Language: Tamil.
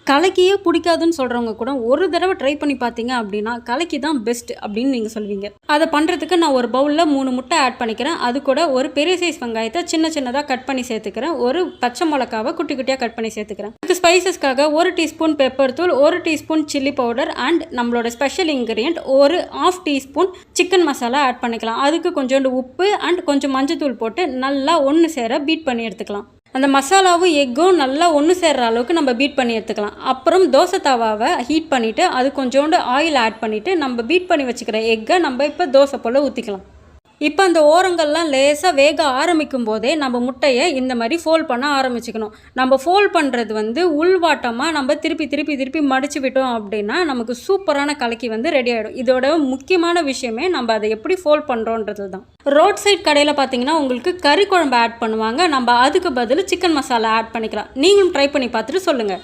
கலக்கியே பிடிக்காதுன்னு சொல்கிறவங்க கூட ஒரு தடவை ட்ரை பண்ணி பார்த்தீங்க அப்படின்னா கலக்கி தான் பெஸ்ட் அப்படின்னு நீங்கள் சொல்வீங்க. அதை பண்ணுறதுக்கு நான் ஒரு பவுலில் 3 முட்டை ஆட் பண்ணிக்கிறேன். அது கூட ஒரு பெரிய சைஸ் வெங்காயத்தை சின்ன சின்னதாக கட் பண்ணி சேர்த்துக்கிறேன். ஒரு பச்சை மிளகாவை குட்டி குட்டியாக கட் பண்ணி சேர்த்துக்கிறேன். இதுக்கு ஸ்பைசஸ்க்காக 1 டீஸ்பூன் பெப்பர் தூள், 1 டீஸ்பூன் சில்லி பவுடர் அண்ட் நம்மளோட ஸ்பெஷல் இன்க்ரீடியன்ட் ஒரு 1/2 டீஸ்பூன் சிக்கன் மசாலா ஆட் பண்ணிக்கலாம். அதுக்கு கொஞ்சோண்டு உப்பு அண்ட் கொஞ்சம் மஞ்சத்தூள் போட்டு நல்லா ஒன்று சேர பீட் பண்ணி எடுத்துக்கலாம். அந்த மசாலாவும் எக்கும் நல்லா ஒன்று சேர்கிற அளவுக்கு நம்ம பீட் பண்ணி எடுத்துக்கலாம். அப்புறம் தோசை தவாவை ஹீட் பண்ணிவிட்டு அது கொஞ்சோண்டு ஆயில் ஆட் பண்ணிவிட்டு நம்ம பீட் பண்ணி வச்சுக்கிற எக்கை நம்ம இப்போ தோசை போல் ஊற்றிக்கலாம். இப்போ அந்த ஓரங்கள்லாம் லேசாக வேக ஆரம்பிக்கும் போதே நம்ம முட்டையை இந்த மாதிரி ஃபோல்ட் பண்ண ஆரம்பிச்சுக்கணும். நம்ம ஃபோல்ட் பண்ணுறது உள்வாட்டமாக நம்ம திருப்பி மடித்து விட்டோம் அப்படின்னா நமக்கு சூப்பரான கலக்கி ரெடி ஆகிடும். இதோட முக்கியமான விஷயமே நம்ம அதை எப்படி ஃபோல்ட் பண்ணுறோன்றது தான். ரோட் சைட் கடையில் பார்த்தீங்கன்னா உங்களுக்கு கறி குழம்பு ஆட் பண்ணுவாங்க. நம்ம அதுக்கு பதில் சிக்கன் மசாலா ஆட் பண்ணிக்கலாம். நீங்களும் ட்ரை பண்ணி பார்த்துட்டு சொல்லுங்கள்.